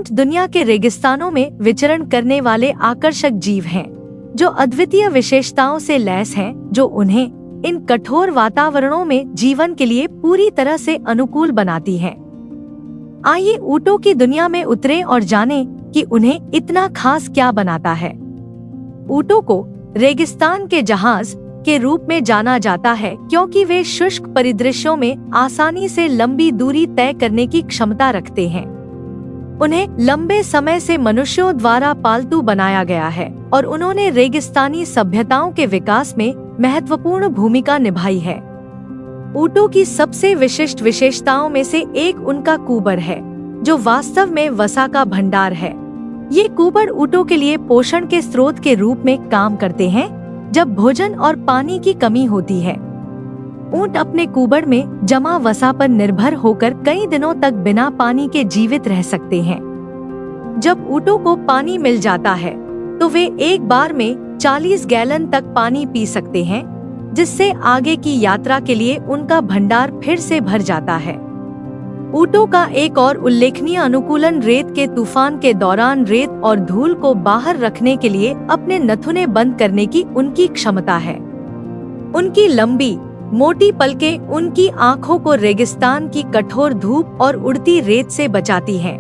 ऊंट दुनिया के रेगिस्तानों में विचरण करने वाले आकर्षक जीव हैं, जो अद्वितीय विशेषताओं से लैस हैं, जो उन्हें इन कठोर वातावरणों में जीवन के लिए पूरी तरह से अनुकूल बनाती हैं। आइए ऊँटों की दुनिया में उतरें और जानें कि उन्हें इतना खास क्या बनाता है। ऊँटों को रेगिस्तान के जहाज के रूप में जाना जाता है क्योंकि वे शुष्क परिदृश्यों में आसानी से लंबी दूरी तय करने की क्षमता रखते हैं। उन्हें लंबे समय से मनुष्यों द्वारा पालतू बनाया गया है और उन्होंने रेगिस्तानी सभ्यताओं के विकास में महत्वपूर्ण भूमिका निभाई है। ऊँटों की सबसे विशिष्ट विशेषताओं में से एक उनका कूबर है, जो वास्तव में वसा का भंडार है। ये कूबर ऊँटों के लिए पोषण के स्रोत के रूप में काम करते हैं जब भोजन और पानी की कमी होती है। ऊँट अपने कूबर में जमा वसा पर निर्भर होकर कई दिनों तक बिना पानी के जीवित रह सकते हैं। जब ऊँटों को पानी मिल जाता है तो वे एक बार में 40 गैलन तक पानी पी सकते हैं, जिससे आगे की यात्रा के लिए उनका भंडार फिर से भर जाता है। ऊँटों का एक और उल्लेखनीय अनुकूलन रेत के तूफान के दौरान रेत और धूल को बाहर रखने के लिए अपने नथुने बंद करने की उनकी क्षमता है। उनकी लंबी मोटी पलकें उनकी आँखों को रेगिस्तान की कठोर धूप और उड़ती रेत से बचाती हैं।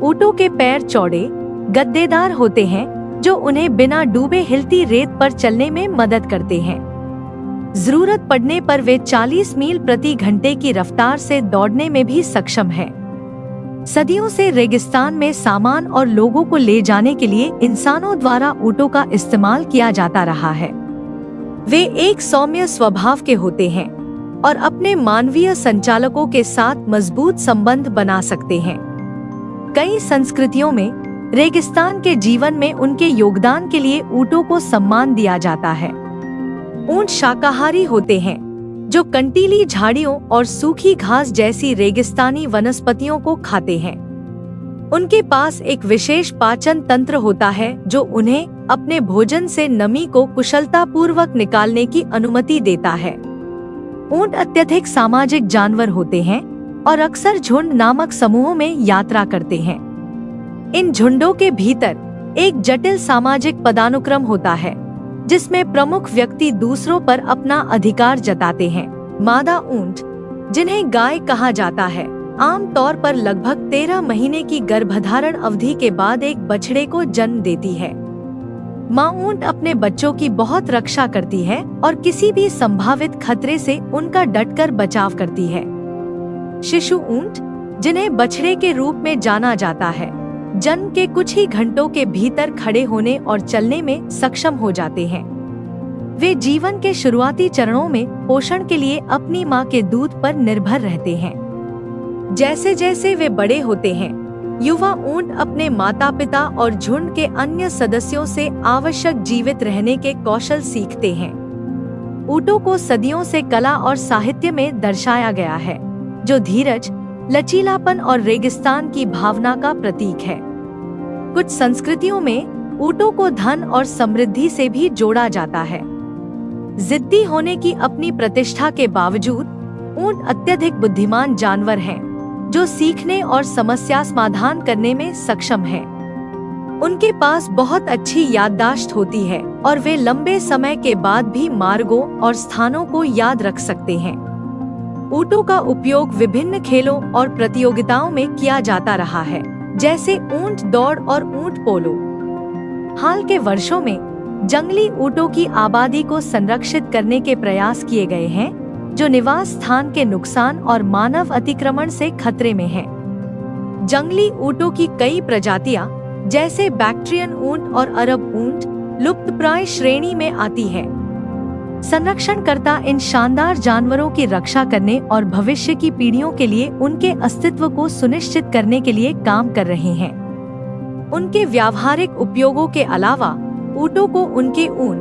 ऊँटों के पैर चौड़े, गद्देदार होते हैं, जो उन्हें बिना डूबे हिलती रेत पर चलने में मदद करते हैं। जरूरत पड़ने पर वे 40 मील प्रति घंटे की रफ्तार से दौड़ने में भी सक्षम हैं। सदियों से रेगिस्तान में सामान और लोगों को ले जाने के लिए इंसानों द्वारा ऊँटों का इस्तेमाल किया जाता रहा है। वे एक सौम्य स्वभाव के होते हैं और अपने मानवीय संचालकों के साथ मजबूत संबंध बना सकते हैं। कई संस्कृतियों में रेगिस्तान के जीवन में उनके योगदान के लिए ऊँटों को सम्मान दिया जाता है। ऊँट शाकाहारी होते हैं, जो कंटीली झाड़ियों और सूखी घास जैसी रेगिस्तानी वनस्पतियों को खाते हैं। उनके पास एक विशेष पाचन तंत्र होता है जो उन्हें अपने भोजन से नमी को कुशलतापूर्वक निकालने की अनुमति देता है। ऊँट अत्यधिक सामाजिक जानवर होते हैं और अक्सर झुंड नामक समूहों में यात्रा करते हैं। इन झुंडों के भीतर एक जटिल सामाजिक पदानुक्रम होता है, जिसमें प्रमुख व्यक्ति दूसरों पर अपना अधिकार जताते हैं। मादा ऊँट, जिन्हें गाय कहा जाता है, आम तौर पर लगभग 13 महीने की गर्भधारण अवधि के बाद एक बछड़े को जन्म देती है। माँ ऊँट अपने बच्चों की बहुत रक्षा करती है और किसी भी संभावित खतरे से उनका डटकर बचाव करती है। शिशु ऊँट, जिन्हें बछड़े के रूप में जाना जाता है, जन्म के कुछ ही घंटों के भीतर खड़े होने और चलने में सक्षम हो जाते हैं। वे जीवन के शुरुआती चरणों में पोषण के लिए अपनी मां के दूध पर निर्भर रहते हैं। जैसे जैसे वे बड़े होते हैं, युवा ऊँट अपने माता पिता और झुंड के अन्य सदस्यों से आवश्यक जीवित रहने के कौशल सीखते हैं। ऊँटों को सदियों से कला और साहित्य में दर्शाया गया है, जो धीरज, लचीलापन और रेगिस्तान की भावना का प्रतीक है। कुछ संस्कृतियों में ऊँटों को धन और समृद्धि से भी जोड़ा जाता है। जिद्दी होने की अपनी प्रतिष्ठा के बावजूद ऊँट अत्यधिक बुद्धिमान जानवर हैं, जो सीखने और समस्या समाधान करने में सक्षम हैं। उनके पास बहुत अच्छी याददाश्त होती है और वे लंबे समय के बाद भी मार्गों और स्थानों को याद रख सकते हैं। ऊँटों का उपयोग विभिन्न खेलों और प्रतियोगिताओं में किया जाता रहा है, जैसे ऊँट दौड़ और ऊँट पोलो। हाल के वर्षों में जंगली ऊँटों की आबादी को संरक्षित करने के प्रयास किए गए हैं, जो निवास स्थान के नुकसान और मानव अतिक्रमण से खतरे में हैं। जंगली ऊँटों की कई प्रजातियां, जैसे बैक्ट्रियन ऊँट और अरब ऊँट, लुप्तप्राय श्रेणी में आती है। संरक्षणकर्ता इन शानदार जानवरों की रक्षा करने और भविष्य की पीढ़ियों के लिए उनके अस्तित्व को सुनिश्चित करने के लिए काम कर रहे हैं। उनके व्यावहारिक उपयोगों के अलावा ऊँटों को उनके ऊन,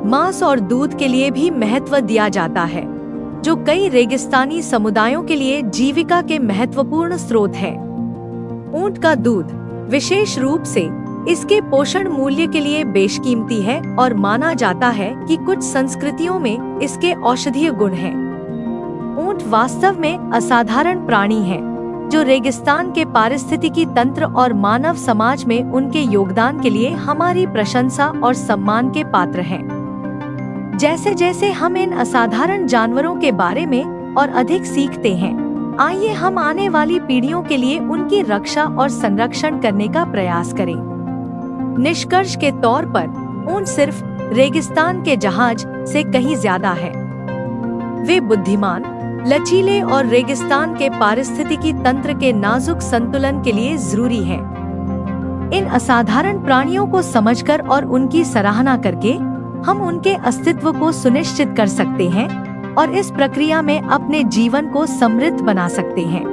मांस और दूध के लिए भी महत्व दिया जाता है, जो कई रेगिस्तानी समुदायों के लिए जीविका के महत्वपूर्ण स्रोत है। ऊँट का दूध विशेष रूप से इसके पोषण मूल्य के लिए बेशकीमती है और माना जाता है कि कुछ संस्कृतियों में इसके औषधीय गुण हैं। ऊँट वास्तव में असाधारण प्राणी है, जो रेगिस्तान के पारिस्थितिकी तंत्र और मानव समाज में उनके योगदान के लिए हमारी प्रशंसा और सम्मान के पात्र हैं। जैसे जैसे हम इन असाधारण जानवरों के बारे में और अधिक सीखते हैं, आइए हम आने वाली पीढ़ियों के लिए उनकी रक्षा और संरक्षण करने का प्रयास करें। निष्कर्ष के तौर पर ऊंट सिर्फ रेगिस्तान के जहाज से कहीं ज्यादा है। वे बुद्धिमान, लचीले और रेगिस्तान के पारिस्थितिकी तंत्र के नाजुक संतुलन के लिए जरूरी हैं। इन असाधारण प्राणियों को समझकर और उनकी सराहना करके हम उनके अस्तित्व को सुनिश्चित कर सकते हैं और इस प्रक्रिया में अपने जीवन को समृद्ध बना सकते हैं।